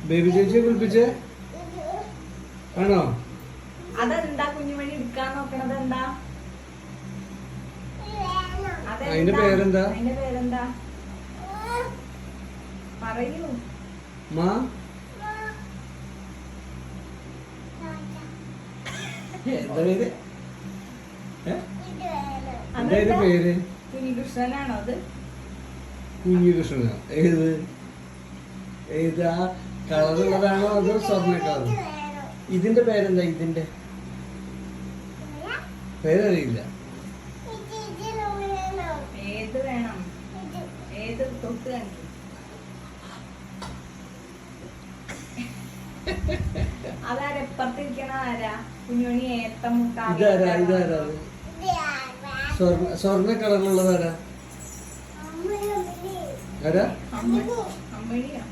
Baby ചേച്ചിയെ കുളിപ്പിച്ചേ ആണോ? അതെന്താ കുഞ്ഞുമണി എടുക്കാൻ നോക്കണത്? എന്താ അതിന്റെ പേരെന്താ? അതിന്റെ പേരെന്താ പറയൂ. മാ എന്താ പേര്? എന്താ പേര്? കുഞ്ഞികൃഷ്ണനാണോ അത്? കുഞ്ഞികൃഷ്ണനോ? ഏത് ഏത് ആ കളറുള്ളതാണോ അതോ സ്വർണ്ണ കളർ? ഇതിന്റെ പേരെന്താ? ഇതിന്റെ പേരറിയില്ല. ഏത് വേണം? ഏത് തൊട്ട് കാണിക്കും? അതാരെപ്പുറത്തിരിക്കണ ആരാ? കുഞ്ഞുമണി ഏത്തം ഇതാരാ? ഇതാരാ? സ്വർണ്ണ കളറുള്ളതാരാ? ആരാ? അമ്മണിയാ.